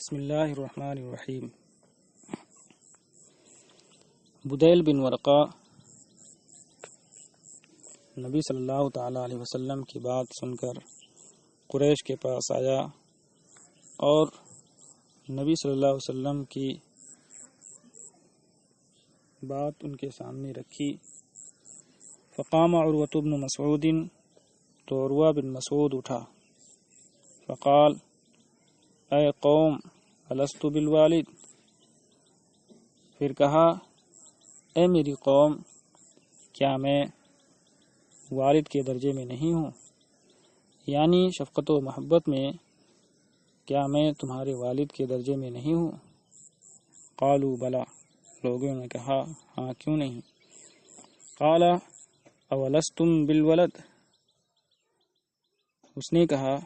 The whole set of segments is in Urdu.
بسم اللہ الرحمن الرحیم۔ بدیل بن ورقہ نبی صلی اللہ تعالی علیہ وسلم کی بات سن کر قریش کے پاس آیا اور نبی صلی اللہ علیہ وسلم کی بات ان کے سامنے رکھی۔ فقام عروۃ بن مسعود، تو عروہ بن مسعود اٹھا، فقال اے قوم الست بالوالد، پھر کہا اے میری قوم، کیا میں والد کے درجے میں نہیں ہوں؟ یعنی شفقت و محبت میں کیا میں تمہارے والد کے درجے میں نہیں ہوں؟ قالوا بلا، لوگوں نے کہا ہاں کیوں نہیں؟ قال اولستم بالولد، اس نے کہا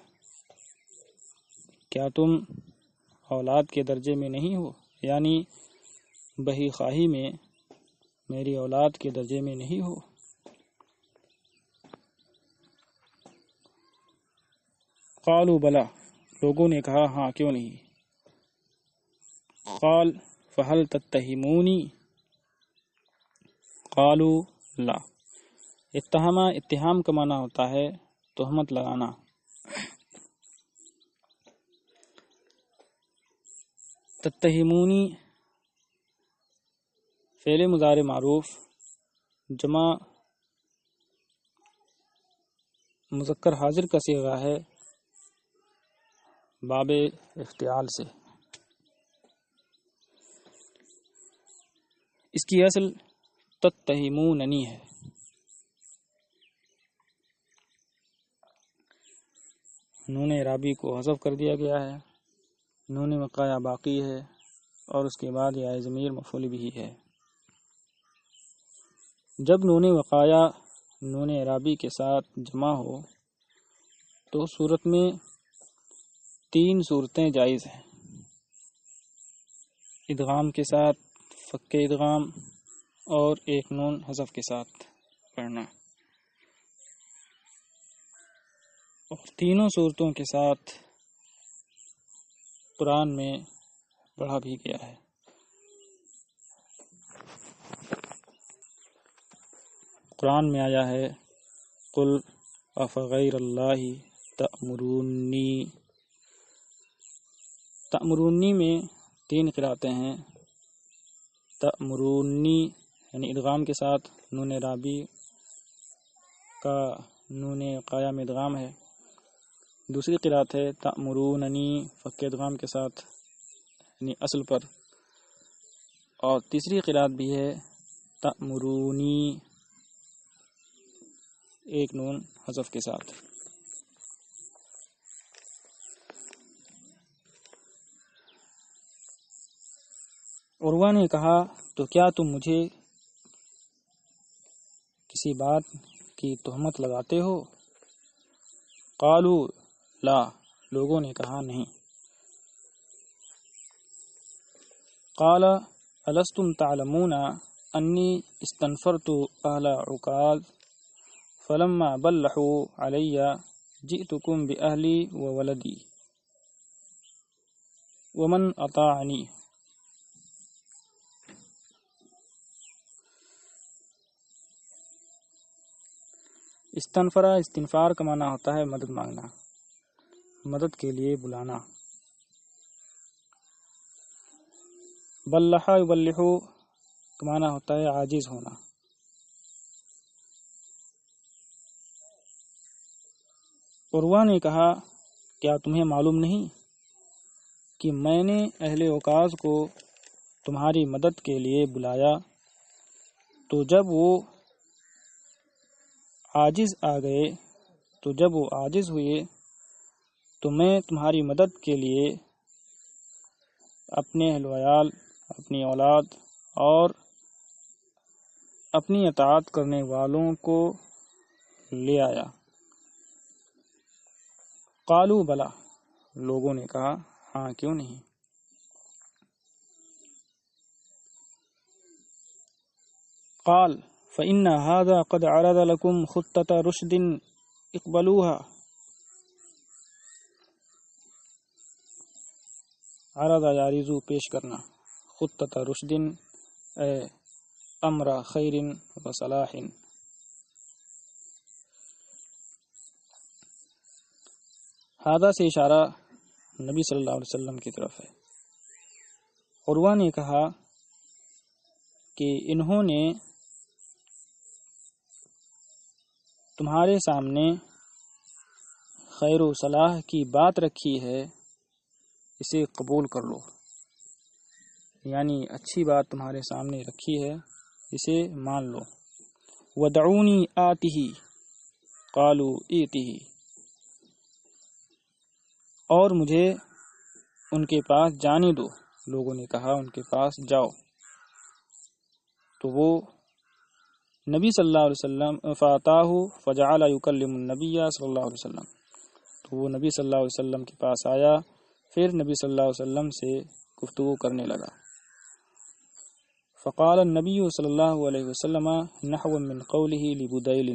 کیا تم اولاد کے درجے میں نہیں ہو؟ یعنی بہی خواہی میں میری اولاد کے درجے میں نہیں ہو؟ قالوا بلا، لوگوں نے کہا ہاں کیوں نہیں؟ قال فهل تتهمونی؟ قالوا لا، اتہام کا معنی ہوتا ہے تہمت لگانا۔ تتہمونی فعل مضارع معروف جمع مذکر حاضر کا صیغہ ہے باب افتعال سے۔ اس کی اصل تتہموننی ہے۔ نون اعرابی کو حذف کر دیا گیا ہے، نون وقایا باقی ہے اور اس کے بعد یا ضمیر مفعول بھی ہے۔ جب نون وقایا نون اعرابی کے ساتھ جمع ہو تو صورت میں تین صورتیں جائز ہیں: ادغام کے ساتھ، فک ادغام اور ایک نون حذف کے ساتھ پڑھنا، اور تینوں صورتوں کے ساتھ قرآن میں پڑھا بھی گیا ہے۔ قرآن میں آیا ہے قل افغیر اللہ تأمرونی۔ تأمرونی میں تین قراتیں ہیں۔ تأمرونی یعنی ادغام کے ساتھ نون اعرابی کا نون قائم ادغام ہے۔ دوسری قرات ہے تأمروننی فک ادغام کے ساتھ یعنی اصل پر، اور تیسری قرات بھی ہے تأمرونی ایک نون حذف کے ساتھ۔ عروہ نے کہا تو کیا تم مجھے کسی بات کی تہمت لگاتے ہو؟ قالوا لا، لوگوں نے کہا نہیں۔ قال الستم تعلمون انی استنفرت اہل عکاظ فلما بلحوا علی جئتکم باہلی وولدی ومن اطاعنی۔ استنفار کا معنی ہوتا ہے مدد مانگنا، مدد کے لیے بلانا۔ بلحا یبلحو کا معنی ہوتا ہے عاجز ہونا۔ عروہ نے کہا کیا تمہیں معلوم نہیں کہ میں نے اہل عکاظ کو تمہاری مدد کے لیے بلایا، تو جب وہ عاجز ہوئے تو میں تمہاری مدد کے لیے اپنے اہل وعیال، اپنی اولاد اور اپنی اطاعت کرنے والوں کو لے آیا۔ قالوا بلا، لوگوں نے کہا ہاں کیوں نہیں؟ قال فإن هذا قد عرض لكم خطة رشد اقبلوها۔ عرض یارزو پیش کرنا، خطۃ رشد اے امر خیر و صلاح۔ ہذا سے اشارہ نبی صلی اللہ علیہ وسلم کی طرف ہے۔ عروہ نے کہا کہ انہوں نے تمہارے سامنے خیر و صلاح کی بات رکھی ہے، اسے قبول کر لو، یعنی اچھی بات تمہارے سامنے رکھی ہے، اسے مان لو۔ ودعونی آتہ قالوا ایتہ، اور مجھے ان کے پاس جانے دو، لوگوں نے کہا ان کے پاس جاؤ۔ تو وہ نبی صلی اللہ علیہ وسلم فاتاہ فجعل یکلم النبی صلی اللہ علیہ وسلم، تو وہ نبی صلی اللہ علیہ وسلم کے پاس آیا، پھر نبی صلی اللہ علیہ وسلم سے گفتگو کرنے لگا۔ فقال النبی صلی اللہ علیہ وسلم نحو من قوله لبدیل،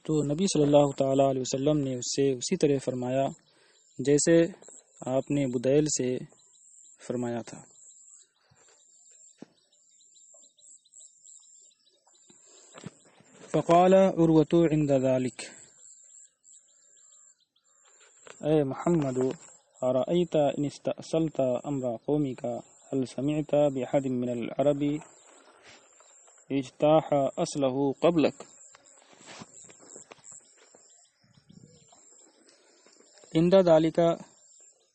تو نبی صلی اللہ تعالی علیہ وسلم نے اس سے اسی طرح فرمایا جیسے آپ نے بدیل سے فرمایا تھا۔ فقال عروۃ عند ذلك اے محمد ارأیت ان استأصلت امر قومک هل سمعت بأحد من العرب اجتاح اصله قبلك؟ عند ذلك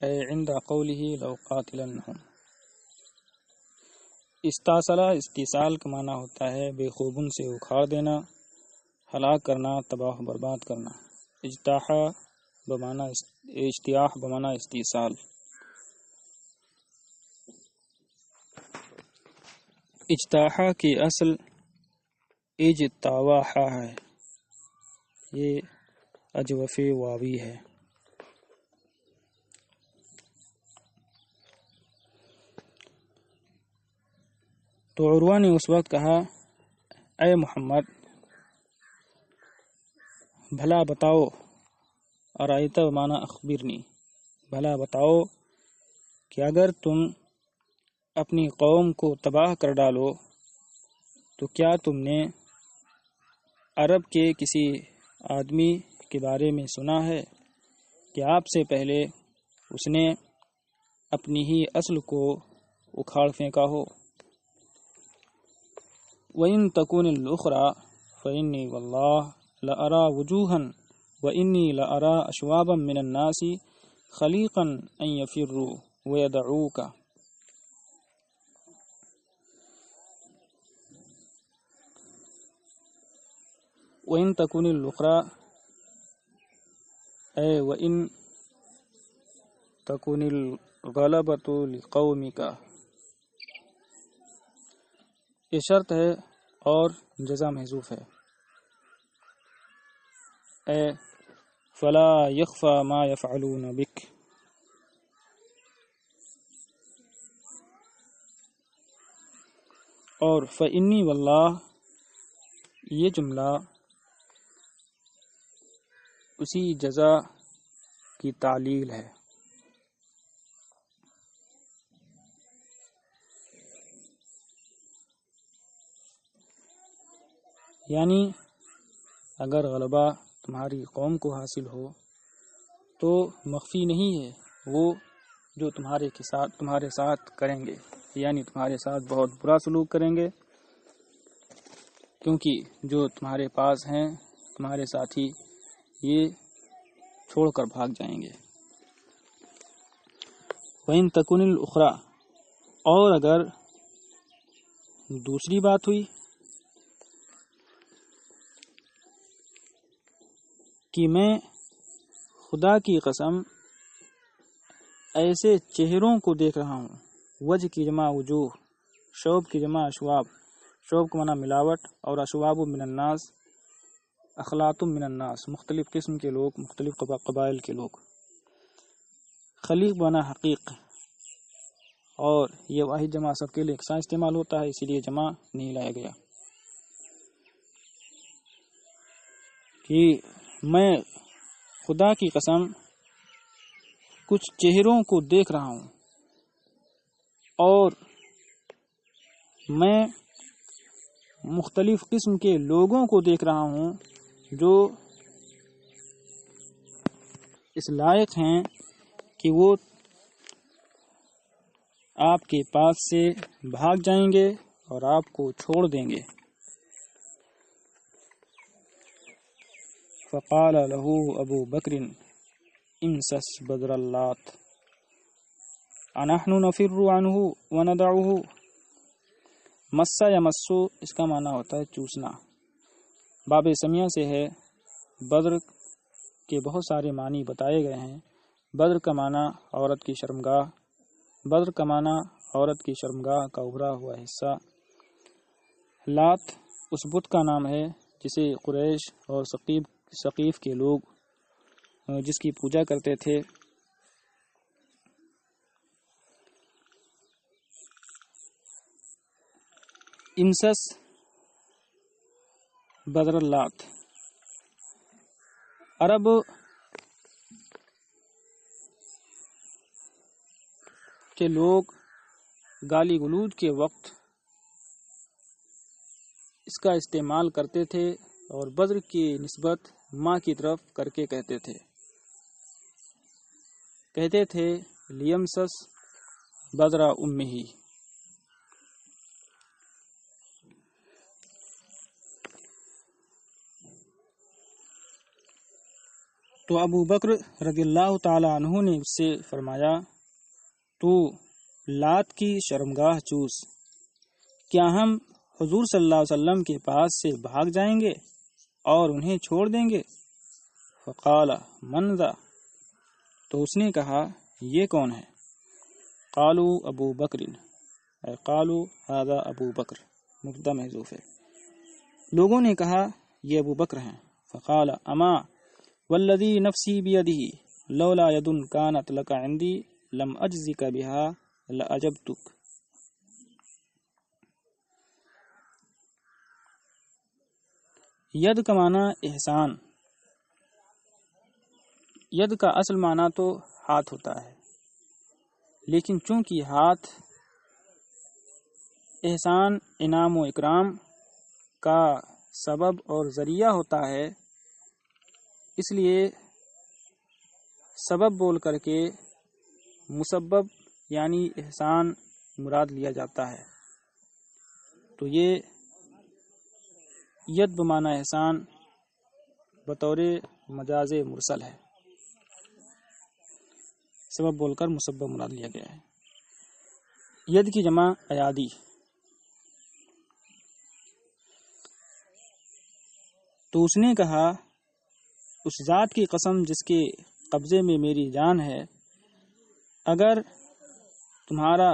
اے عند قوله لو قاتلنهم، استاصلہ استیصال کا معنی ہوتا ہے بے خوبن سے اکھاڑ دینا، ہلاک کرنا، تباہ و برباد کرنا۔ اجتاح بمعنی اجتیاح بمعنی استیصال۔ اجتاح کی اصل اجتواح ہے، یہ اجوف واوی ہے۔ تو عروہ نے اس وقت کہا اے محمد بھلا بتاؤ، ارائیت بمعنی اخبرنی، بھلا بتاؤ کہ اگر تم اپنی قوم کو تباہ کر ڈالو تو کیا تم نے عرب کے کسی آدمی کے بارے میں سنا ہے کہ آپ سے پہلے اس نے اپنی ہی اصل کو اکھاڑ پھینکا ہو؟ وَإِن تَكُنِ الْأُخْرَى فَإِنِّي وَاللَّهِ لَأَرَى وُجُوهًا وَإِنِّي لَأَرَى أَشْوَابًا مِنَ النَّاسِ خَلِيقًا أَن يَفِرُّوا وَيَدَعُوكَ۔ وَإِن تَكُنِ الْأُخْرَى اے وَإِن تَكُنِ الْغَلَبَةُ لِقَوْمِكَ، یہ شرط ہے اور جزا محذوف ہے۔ اے فلا يخفى ما يفعلون بك، اور فإنی واللہ یہ جملہ اسی جزا کی تعلیل ہے۔ یعنی اگر غلبہ تمہاری قوم کو حاصل ہو تو مخفی نہیں ہے، وہ جو تمہارے ساتھ کریں گے، یعنی تمہارے ساتھ بہت برا سلوک کریں گے، کیونکہ جو تمہارے پاس ہیں تمہارے ساتھی یہ چھوڑ کر بھاگ جائیں گے۔ وَإِن تَكُنِ الْأُخْرَى، اور اگر دوسری بات ہوئی کہ میں خدا کی قسم ایسے چہروں کو دیکھ رہا ہوں، وجہ کی جمع وجوہ، شعب کی جمع اشواب، شعب کا معنی ملاوٹ، اور اشواب من الناس اخلاط من الناس، مختلف قسم کے لوگ، مختلف قبائل کے لوگ۔ خلیق بنا حقیق، اور یہ واحد جمع سب کے لیے یکساں استعمال ہوتا ہے، اسی لیے جمع نہیں لایا گیا۔ کہ میں خدا کی قسم کچھ چہروں کو دیکھ رہا ہوں اور میں مختلف قسم کے لوگوں کو دیکھ رہا ہوں جو اس لائق ہیں کہ وہ آپ کے پاس سے بھاگ جائیں گے اور آپ کو چھوڑ دیں گے۔ فقال له ابو بکر امسس بدر اللات انحن نفر عنه وندعه۔ مسا یا مسو اس کا معنی ہوتا ہے چوسنا، باب سمیہ سے ہے۔ بدر کے بہت سارے معنی بتائے گئے ہیں۔ بدر کا معنی عورت کی شرمگاہ، بدر کا معنی عورت کی شرمگاہ کا ابھرا ہوا حصہ۔ لات اس بت کا نام ہے جسے قریش اور ثقیف کے لوگ جس کی پوجا کرتے تھے۔ امسس بدر اللات، عرب کے لوگ گالی گلوج کے وقت اس کا استعمال کرتے تھے اور بدر کی نسبت ماں کی طرف کر کے کہتے تھے لیمسس بدر امہ۔ تو ابو بکر رضی اللہ تعالی عنہ نے اس سے فرمایا تو لات کی شرمگاہ چوس، کیا ہم حضور صلی اللہ علیہ وسلم کے پاس سے بھاگ جائیں گے اور انہیں چھوڑ دیں گے؟ فقال من ذا، تو اس نے کہا یہ کون ہے؟ قالوا ابو بکر، اے قالوا هذا ابو بکر، مبتدا محذوف ہے۔ لوگوں نے کہا یہ ابو بکر ہیں۔ فقال اما والذی نفسی بیدہ لولا ید کانت لک عندی لم اجزک بها لاجبتک۔ ید کا معنی احسان، ید کا اصل معنی تو ہاتھ ہوتا ہے، لیکن چونکہ ہاتھ احسان، انعام و اکرام کا سبب اور ذریعہ ہوتا ہے، اس لیے سبب بول کر کے مسبب یعنی احسان مراد لیا جاتا ہے۔ تو یہ ید بمعنی احسان بطور مجاز مرسل ہے، سبب بول کر مسبب مراد لیا گیا ہے۔ ید کی جمع ایادی۔ تو اس نے کہا اس ذات کی قسم جس کے قبضے میں میری جان ہے، اگر تمہارا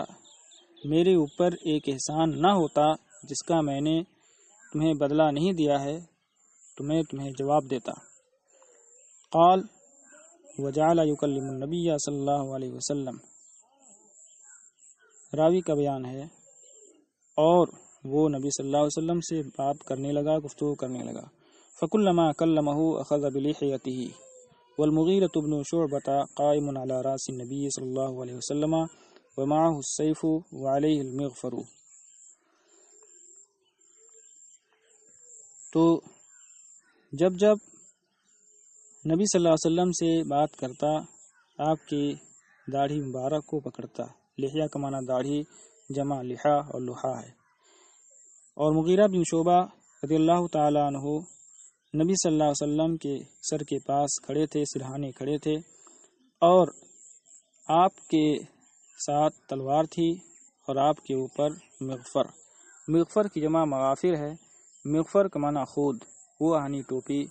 میرے اوپر ایک احسان نہ ہوتا جس کا میں نے تمہیں بدلہ نہیں دیا ہے تو میں تمہیں جواب دیتا۔ قال وجعل یکلم النبی صلی اللہ علیہ وسلم، راوی کا بیان ہے، اور وہ نبی صلی اللہ علیہ وسلم سے بات کرنے لگا، گفتگو کرنے لگا۔ فکلما کلمہ اخذ بلحیتہ والمغیرۃ بن شعبۃ قائم علی راس النبی صلی اللہ علیہ وسلم ومعه السیف وعلیہ المغفر۔ تو جب نبی صلی اللہ علیہ وسلم سے بات کرتا آپ کی داڑھی مبارک کو پکڑتا، لحیہ کا معنی داڑھی جمع لحا اور لحا ہے، اور مغیرہ بن شعبہ رضی اللہ تعالی عنہ نبی صلی اللہ علیہ وسلم کے سر کے پاس کھڑے تھے، سرہانے کھڑے تھے، اور آپ کے ساتھ تلوار تھی اور آپ کے اوپر مغفر کی جمع مغافر ہے۔ مغفر کا معنی خود، وہ آہنی ٹوپی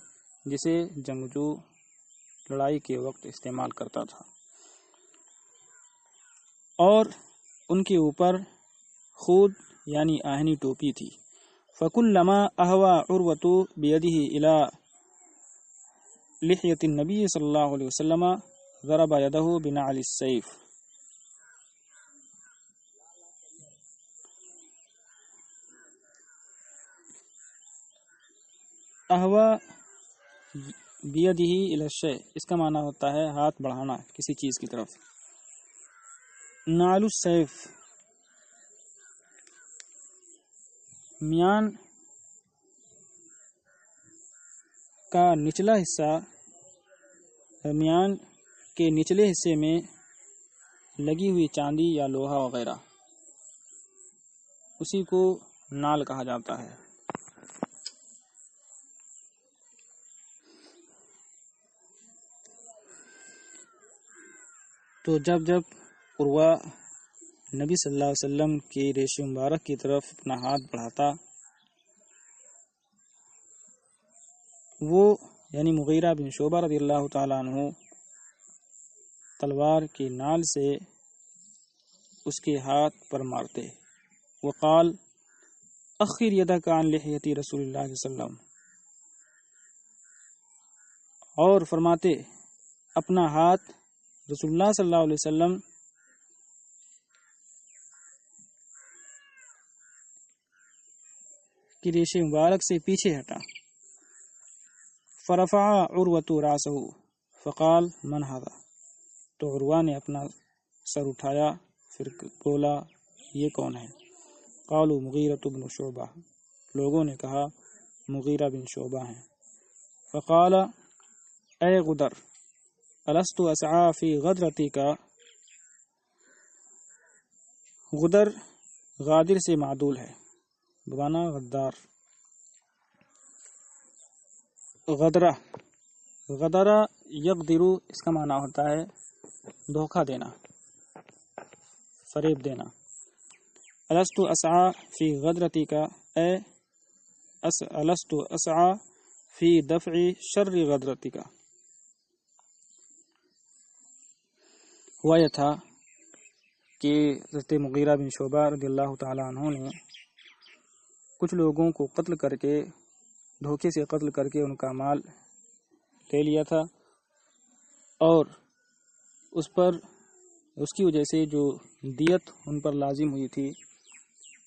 جسے جنگجو لڑائی کے وقت استعمال کرتا تھا، اور ان کے اوپر خود یعنی آہنی ٹوپی تھی۔ فکلما اہوى عروۃ بیدہ الی لحیۃ النبی صلی اللہ علیہ وسلم ضرب یدہ بنعل السیف۔ اہوا بیدہ الی الشیء اس کا معنی ہوتا ہے ہاتھ بڑھانا کسی چیز کی طرف۔ نعل السیف میان کا نچلا حصہ، میان کے نچلے حصے میں لگی ہوئی چاندی یا لوہا وغیرہ، اسی کو نال کہا جاتا ہے۔ تو جب عروہ نبی صلی اللہ علیہ وسلم کے ریش مبارک کی طرف اپنا ہاتھ بڑھاتا، وہ یعنی مغیرہ بن شعبہ رضی اللہ تعالیٰ عنہ تلوار کی نال سے اس کے ہاتھ پر مارتے۔ وقال اخر یدک عن لحیتی رسول اللہ صلی اللہ علیہ وسلم، اور فرماتے اپنا ہاتھ رسول اللہ صلی اللہ علیہ وسلم کی ریش مبارک سے پیچھے ہٹا۔ فرفع عروۃ راسہ فقال من ھذا، تو عروہ نے اپنا سر اٹھایا پھر بولا یہ کون ہے؟ قالوا مغیرۃ بن شعبہ، لوگوں نے کہا مغیرہ بن شعبہ ہیں۔ فقال اے غدر الست اسعى فی غدرتی کا، غدر غادر سے معدول ہے، بمعنی غدار۔ غدرہ غدرہ یغدر اس کا معنی ہوتا ہے دھوکہ دینا، فریب دینا۔ الست اسعى فی غدرتی کا اے الست اسعى فی دفع شر غدرتی کا۔ ہوا یہ تھا کہ حضرت مغیرہ بن شعبہ رضی اللہ تعالیٰ عنہ نے کچھ لوگوں کو قتل کر کے، دھوکے سے قتل کر کے ان کا مال لے لیا تھا، اور اس کی وجہ سے جو دیت ان پر لازم ہوئی تھی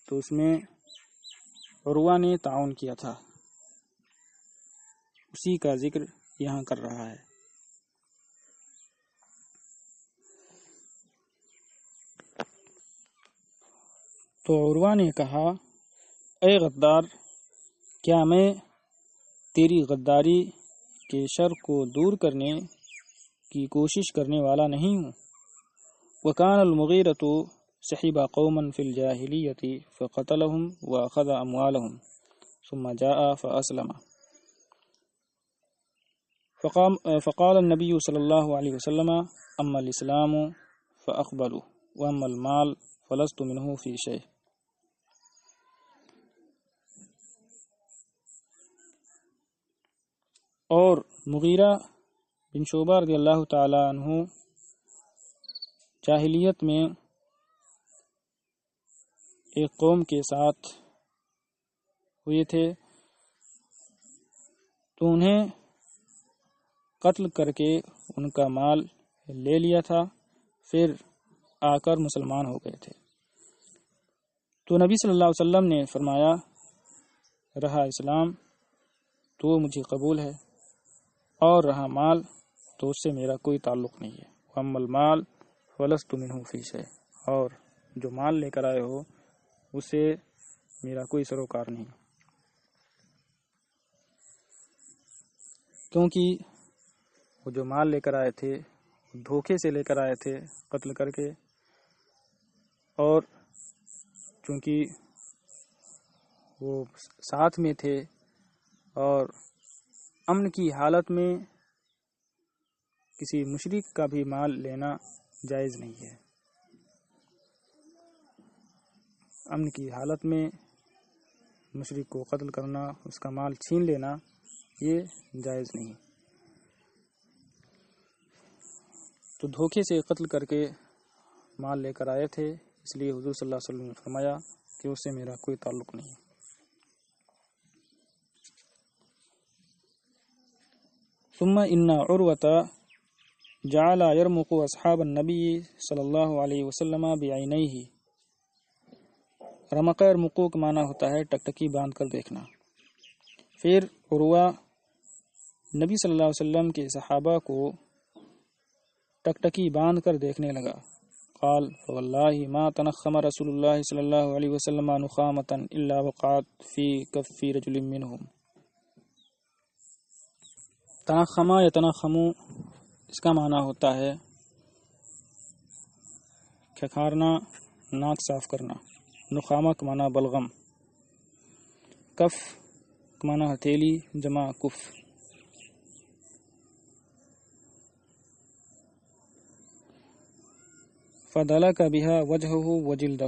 تو اس میں عروہ نے تعاون کیا تھا، اسی کا ذکر یہاں کر رہا ہے۔ تو عروہ نے کہا اے غدار، کیا میں تیری غداری کے شر کو دور کرنے کی کوشش کرنے والا نہیں ہوں؟ وکان المغیرۃ صحب قوما فی الجاہلیۃ فقتلهم واخذ اموالهم ثم جاء فاسلم، فقال النبی صلی اللہ علیہ وسلم اما الاسلام فاقبلوا واما المال فلست منه فی شیء۔ اور مغیرہ بن شعبہ رضی اللہ تعالی عنہ جاہلیت میں ایک قوم کے ساتھ ہوئے تھے، تو انہیں قتل کر کے ان کا مال لے لیا تھا، پھر آ کر مسلمان ہو گئے تھے۔ تو نبی صلی اللہ علیہ وسلم نے فرمایا رہا اسلام تو وہ مجھے قبول ہے، اور رہا مال تو اس سے میرا کوئی تعلق نہیں ہے۔ وَأَمَّا الْمَالُ فَلَسْتُ مِنْهُ فِي شَيْءٍ، اور جو مال لے کر آئے ہو اسے میرا کوئی سروکار نہیں، کیونکہ وہ جو مال لے کر آئے تھے دھوکے سے لے کر آئے تھے قتل کر کے، اور چونکہ وہ ساتھ میں تھے اور امن کی حالت میں کسی مشرک کا بھی مال لینا جائز نہیں ہے، امن کی حالت میں مشرک کو قتل کرنا، اس کا مال چھین لینا یہ جائز نہیں۔ تو دھوکے سے قتل کر کے مال لے کر آئے تھے، اس لیے حضور صلی اللہ علیہ وسلم نے فرمایا کہ اس سے میرا کوئی تعلق نہیں ہے۔ ثم ان عروۃ جعل يرمق اصحاب النبی صلی اللہ علیہ وسلم بعینیہ، رمق یرمقو کا معنی ہوتا ہے ٹکٹکی باندھ کر دیکھنا۔ پھر عروہ نبی صلی اللہ علیہ وسلم کے صحابہ کو ٹکٹکی باندھ کر دیکھنے لگا. قال فواللہ ما تنخم رسول اللہ صلی اللہ علیہ وسلم نخامتا الا وقعت فی کف رجل منہم. تنخما یا تنخمو اس کا معنی ہوتا ہے کھکھارنا، ناک صاف کرنا. نخامہ کا معنی بلغم. کف کا معنی ہتھیلی جمع کف. فدلک بہا وجہہ وجلدہ.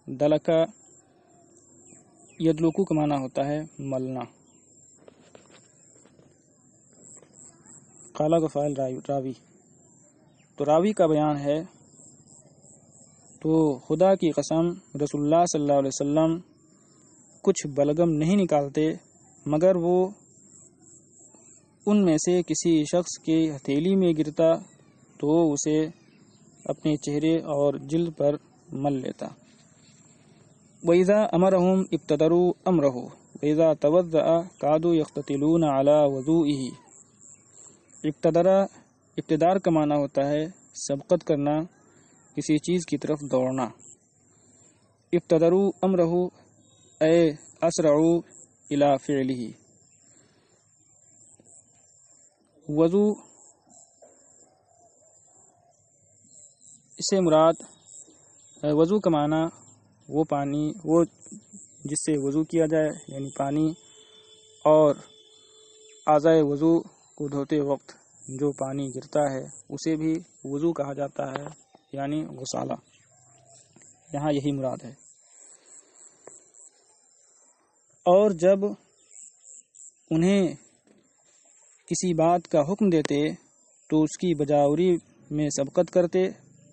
دلک یدلکو کا معنی ہوتا ہے ملنا. قالا کا فاعل راوی. تو راوی کا بیان ہے تو خدا کی قسم رسول اللہ صلی اللہ علیہ وسلم کچھ بلغم نہیں نکالتے مگر وہ ان میں سے کسی شخص کے ہتھیلی میں گرتا تو وہ اسے اپنے چہرے اور جلد پر مل لیتا. وَإِذَا أَمَرَهُمْ ابْتَدَرُوا أَمْرَهُ وَإِذَا تَوَضَّأَ كَادُوا يَقْتَتِلُونَ عَلَى وُضُوئِهِ. ابتدار کا معنی ہوتا ہے سبقت کرنا، کسی چیز کی طرف دوڑنا. ابتدروا أمره اے اسرعوا الى فعله. وضو اس سے مراد وضو کا معنی وہ پانی وہ جس سے وضو کیا جائے یعنی پانی، اور اعضائے وضو کو دھوتے وقت جو پانی گرتا ہے اسے بھی وضو کہا جاتا ہے یعنی غسالہ. یہاں یہی مراد ہے. اور جب انہیں کسی بات کا حکم دیتے تو اس کی بجاوری میں سبقت کرتے،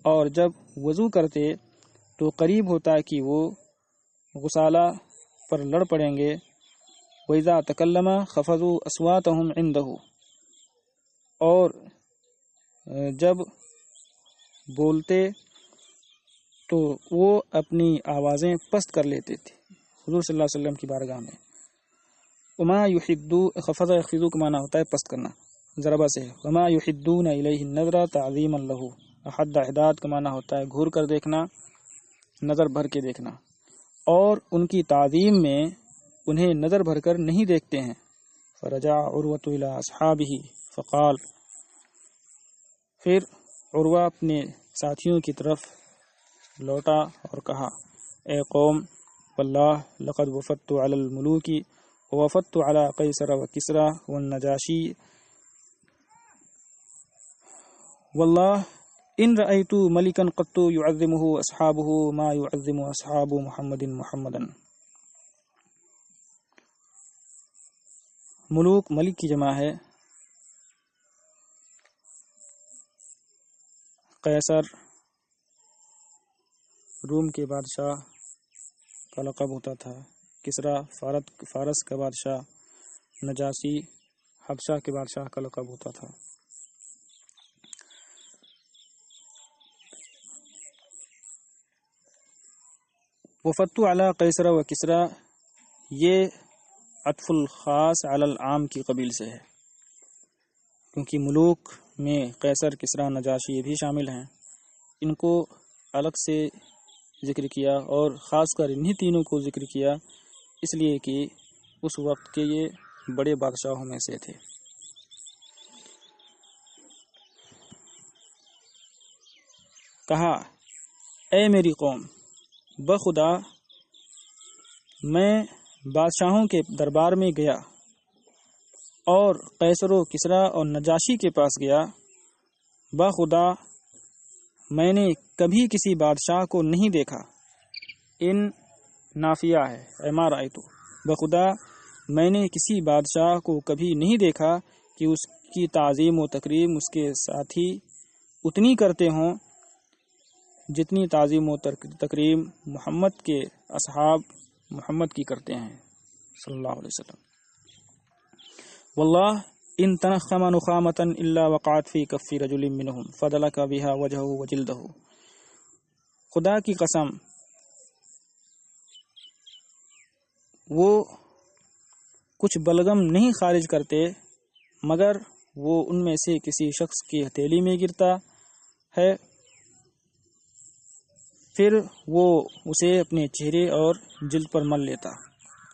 اور جب وضو کرتے تو قریب ہوتا کہ وہ غسالہ پر لڑ پڑیں گے. وَإِذَا تَكَلَّمَ خَفَضُوا أَصْوَاتَهُمْ عِنْدَهُ. اور جب بولتے تو وہ اپنی آوازیں پست کر لیتے تھے حضور صلی اللہ علیہ وسلم کی بارگاہ میں. وما يحدوا خفض يخفضوا کا معنی ہوتا ہے پست کرنا ضربہ سے. وما يحدون الیہ النظر تعظیما له. احد احداد کا معنی ہوتا ہے گھور کر دیکھنا، نظر بھر کے دیکھنا، اور ان کی تعظیم میں انہیں نظر بھر کر نہیں دیکھتے ہیں. فرجع عروۃ الی اصحابہ فقال. پھر عروہ اپنے ساتھیوں کی طرف لوٹا اور کہا اے قوم واللہ لقد وفدت علی الملوک ووفدت علی قیصر وکسری والنجاشی واللہ ان رأیت ملکا قط يعظمه اصحابه ما يعظم اصحاب محمد محمدا. ملوک ملک کی جمع ہے. قیصر روم کے بادشاہ کا لقب ہوتا تھا. کسرا فارس کا بادشاہ. نجاشی حبشہ کے بادشاہ کا لقب ہوتا تھا. وفدت علی قیصر و کسرا یہ عطف الخاص علی العام کی قبیل سے ہے، کیونکہ ملوک میں قیصر، کسرا، نجاشی یہ بھی شامل ہیں. ان کو الگ سے ذکر کیا اور خاص کر انہی تینوں کو ذکر کیا اس لیے کہ اس وقت کے یہ بڑے بادشاہوں میں سے تھے. کہا اے میری قوم، بخدا میں بادشاہوں کے دربار میں گیا اور قیصر و کسرا اور نجاشی کے پاس گیا. بخدا میں نے کبھی کسی بادشاہ کو نہیں دیکھا. ان نافیہ ہے اے ما رأیتو. بخدا میں نے کسی بادشاہ کو کبھی نہیں دیکھا کہ اس کی تعظیم و تکریم اس کے ساتھی اتنی کرتے ہوں جتنی تعظیم و تکریم محمد کے اصحاب محمد کی کرتے ہیں صلی اللہ علیہ وسلم. واللہ ان تنخم نخامتا الا وقعت فی کف رجل منہم فدلک بہا وجہہ وجلدہ. خدا کی قسم وہ کچھ بلغم نہیں خارج کرتے مگر وہ ان میں سے کسی شخص کی ہتھیلی میں گرتا ہے، پھر وہ اسے اپنے چہرے اور جلد پر مل لیتا۔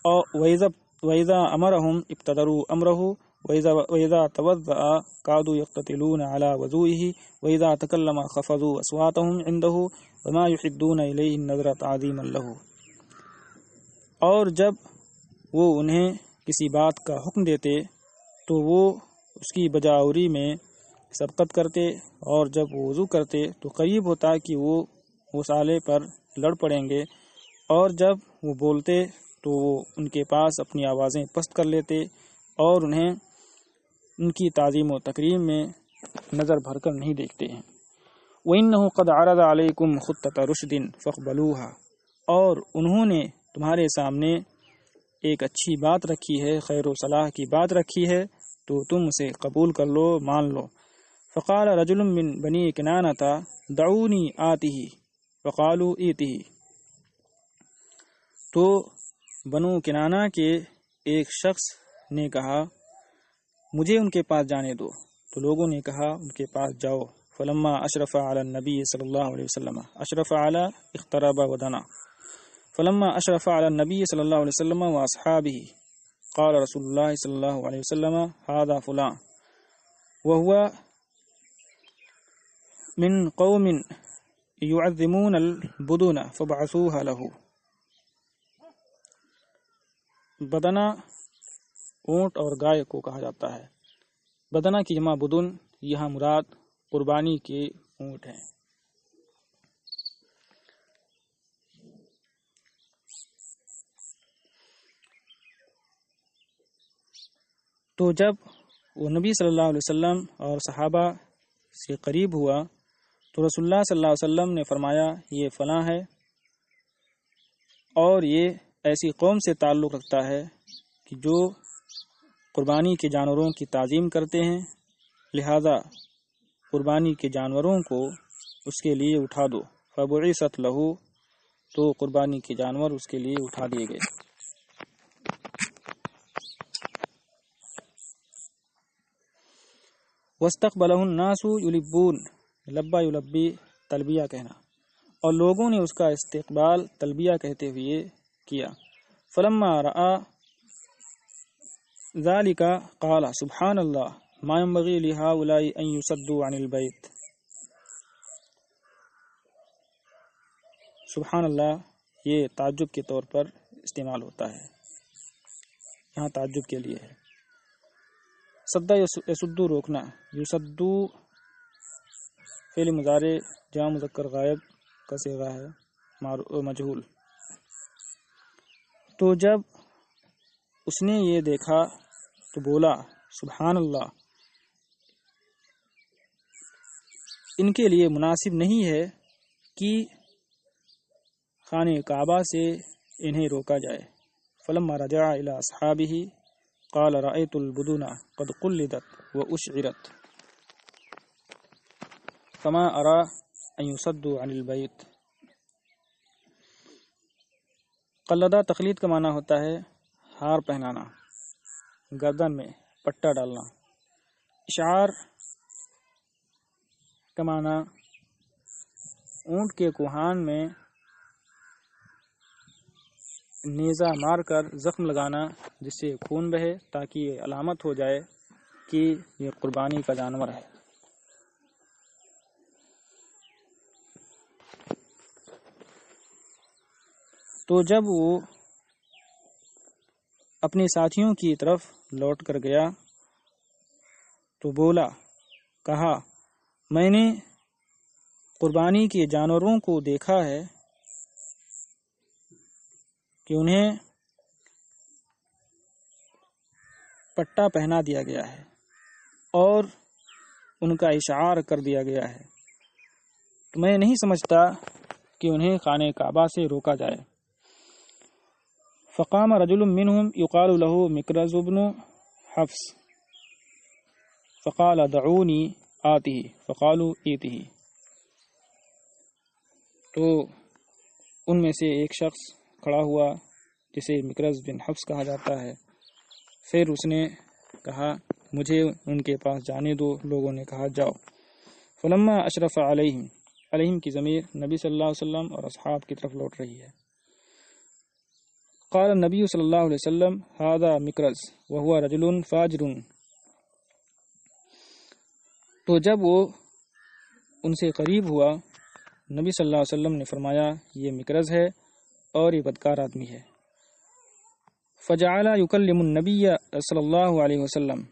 اور وَإِذَا أَمَرَهُمْ ابْتَدَرُوا أَمْرَهُ وَإِذَا تَوَضَّأَ كَادُوا يَقْتَتِلُونَ عَلَى وُضُوئِهِ وَإِذَا تَكَلَّمَ خَفَضُوا أَصْوَاتَهُمْ عِنْدَهُ وَمَا يُحِدُّونَ إِلَيْهِ النَّظْرَ تَعْظِيمًا لَهُ۔ اور جب وہ انہیں کسی بات کا حکم دیتے تو وہ اس کی بجاوری میں سبقت کرتے، اور جب وہ وضو کرتے تو قریب ہوتا کہ وہ غسالے پر لڑ پڑیں گے، اور جب وہ بولتے تو وہ ان کے پاس اپنی آوازیں پست کر لیتے اور انہیں ان کی تعظیم و تکریم میں نظر بھر کر نہیں دیکھتے ہیں۔ وَإِنَّهُ قَدْ عَرَضَ عَلَيْكُمْ خُطَّةَ رُشْدٍ فَاقْبَلُوهَا، اور انہوں نے تمہارے سامنے ایک اچھی بات رکھی ہے، خیر و صلاح کی بات رکھی ہے، تو تم اسے قبول کر لو، مان لو۔ فقال رجل من بنی کنانہ دعونی آتہ فقالوا ایتہ، تو بنو کنانہ کے ایک شخص نے کہا مجھے ان کے پاس جانے دو، تو لوگوں نے کہا ان کے پاس جاؤ۔ فلما اشرف علی النبی صلی اللہ علیہ وسلم، اشرف علی اقترب ودنا، فلما اشرف علی النبی صلی اللہ علیہ وسلم واصحابہ قال رسول اللہ صلی اللہ علیہ وسلم هذا فلان وهو من قوم يعظمون البدن فبعثوها له۔ بدنہ اونٹ اور گائے کو کہا جاتا ہے۔ بدنہ کی جمع بدن، یہاں مراد قربانی کے اونٹ ہیں۔ تو جب وہ نبی صلی اللہ علیہ وسلم اور صحابہ سے قریب ہوا تو رسول اللہ صلی اللہ علیہ وسلم نے فرمایا یہ فلاں ہے، اور یہ ایسی قوم سے تعلق رکھتا ہے کہ جو قربانی کے جانوروں کی تعظیم کرتے ہیں، لہذا قربانی کے جانوروں کو اس کے لیے اٹھا دو۔ فبعثت لہ، تو قربانی کے جانور اس کے لیے اٹھا دیے گئے۔ واستقبلہ الناس یلبون، لبا یلبی تلبیہ کہنا، اور لوگوں نے اس کا استقبال تلبیہ کہتے ہوئے کیا۔ فلما رأى ذلك قال سبحان اللہ ما ينبغي لهؤلاء ان يصدوا عن البيت۔ سبحان اللہ یہ تعجب کے طور پر استعمال ہوتا ہے، یہاں تعجب کے لیے ہے۔ صدّ یصدو روکنا، یصدو فعل مضارع جمع مذکر غائب کا صیغہ ہے مجہول۔ تو جب اس نے یہ دیکھا تو بولا سبحان اللہ، ان کے لیے مناسب نہیں ہے کہ خانہ کعبہ سے انہیں روکا جائے۔ فلما رجع الى اصحابہ قال رأيت البدن قد قلدت واشعرت فما ارى ان يصدوا عن البيت۔ قلدہ تقلید کا معنی ہوتا ہے ہار پہنانا، گردن میں پٹا ڈالنا۔ اشعار کا معنی اونٹ کے کوہان میں نیزہ مار کر زخم لگانا جس سے خون بہے، تاکہ یہ علامت ہو جائے کہ یہ قربانی کا جانور ہے۔ تو جب وہ اپنے ساتھیوں کی طرف لوٹ کر گیا تو بولا، کہا میں نے قربانی کے جانوروں کو دیکھا ہے کہ انہیں پٹا پہنا دیا گیا ہے اور ان کا اشعار کر دیا گیا ہے، تو میں نہیں سمجھتا کہ انہیں خانہ کعبہ سے روکا جائے۔ فقام رجل منهم يقال له مکرز بن حفص فقال دعونی آتہ فقالوا ایتہ، تو ان میں سے ایک شخص کھڑا ہوا جسے مکرز بن حفص کہا جاتا ہے، پھر اس نے کہا مجھے ان کے پاس جانے دو۔ لوگوں نے کہا جاؤ۔ فلما اشرف علیہم کی ضمیر نبی صلی اللہ علیہ وسلم اور اصحاب کی طرف لوٹ رہی ہے۔ قال النبی صلی اللہ علیہ وسلم هذا مکرز وهو رجل فاجر۔ تو جب وہ ان سے قریب ہوا، نبی صلی اللہ علیہ وسلم نے فرمایا یہ مکرز ہے اور یہ بدکار آدمی ہے۔ فجعل یکلم النبی صلی اللہ علیہ وسلم،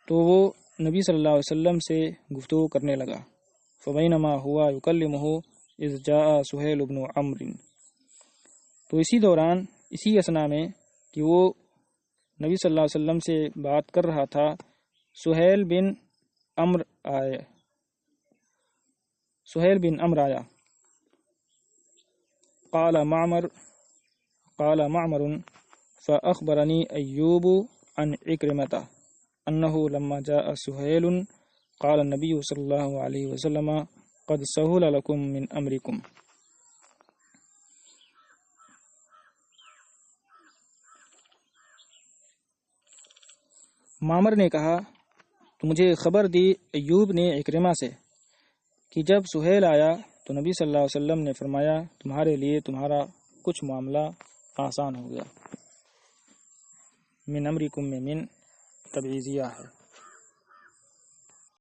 تو وہ نبی صلی اللہ علیہ وسلم سے گفتگو کرنے لگا۔ فبینما ہوا یکلمہ اذ جاء سہیل بن عمرو، تو اسی دوران، اسی اثنا میں کہ وہ نبی صلی اللہ علیہ وسلم سے بات کر رہا تھا، سہیل بن عمرو آیا۔ قال معمر فأخبرني أيوب عن عكرمة أنه لما جاء سهيل قال النبي صلی اللہ علیہ وسلم قد سهل لكم من أمركم۔ معمر نے کہا تو مجھے خبر دی ایوب نے عکرمہ سے کہ جب سہیل آیا تو نبی صلی اللہ علیہ وسلم نے فرمایا تمہارے لیے تمہارا کچھ معاملہ آسان ہو گیا۔ من امرکم میں من تبعیضیہ ہے۔